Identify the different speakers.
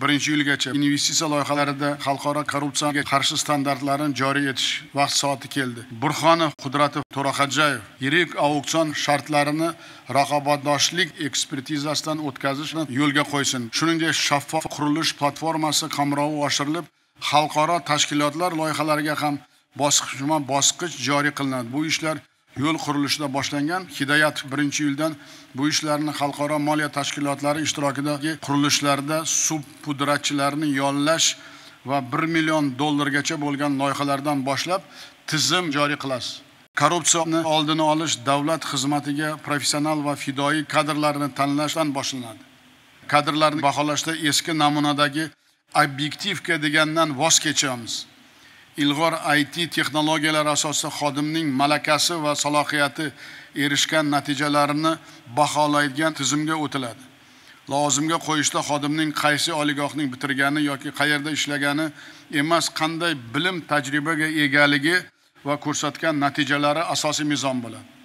Speaker 1: 1-yilgacha investitsiya loyihalarida xalqaro korrupsiyaga qarshi standartlarni joriy etish vaqt soati keldi. Burxonov Qudratov To'raxo'jayev yirik auksion shartlarini raqobatbardoshlik ekspertizasidan o'tkazishni yo'lga qo'ysin. Shuningdek, shaffof qurilish platformasi qamrovi oshirilib, xalqaro tashkilotlar loyihalariga ham bosqichma-bosqich joriy qilinadi. Bu ishlar yo'l qurilishida boshlangan. Hidoyatov 1-yildan bu ishlarni xalqaro moliya tashkilotlari ishtirokidagi qurilishlarda suv pudratchilarini yollash va $1 million bo'lgan loyihalardan boshlab tizim joriy qilasiz. Korrupsiyani oldini olish davlat xizmatiga professional va fidoyi kadrlarni tanlashdan boshlanadi. Kadrlarni baholashda eski namunadagi obyektivka degandan voz kechamiz. Ilg'or IT texnologiyalar asosida xodimning malakasi va salohiyati erishgan natijalarini baholaydigan tizimga o'tiladi. Lozimga qo'yishda xodimning qaysi oliygohning bitirgani yoki qayerda ishlagani emas, qanday bilim tajribaga egaligi va ko'rsatgan natijalari asosiy mezon bo'ladi.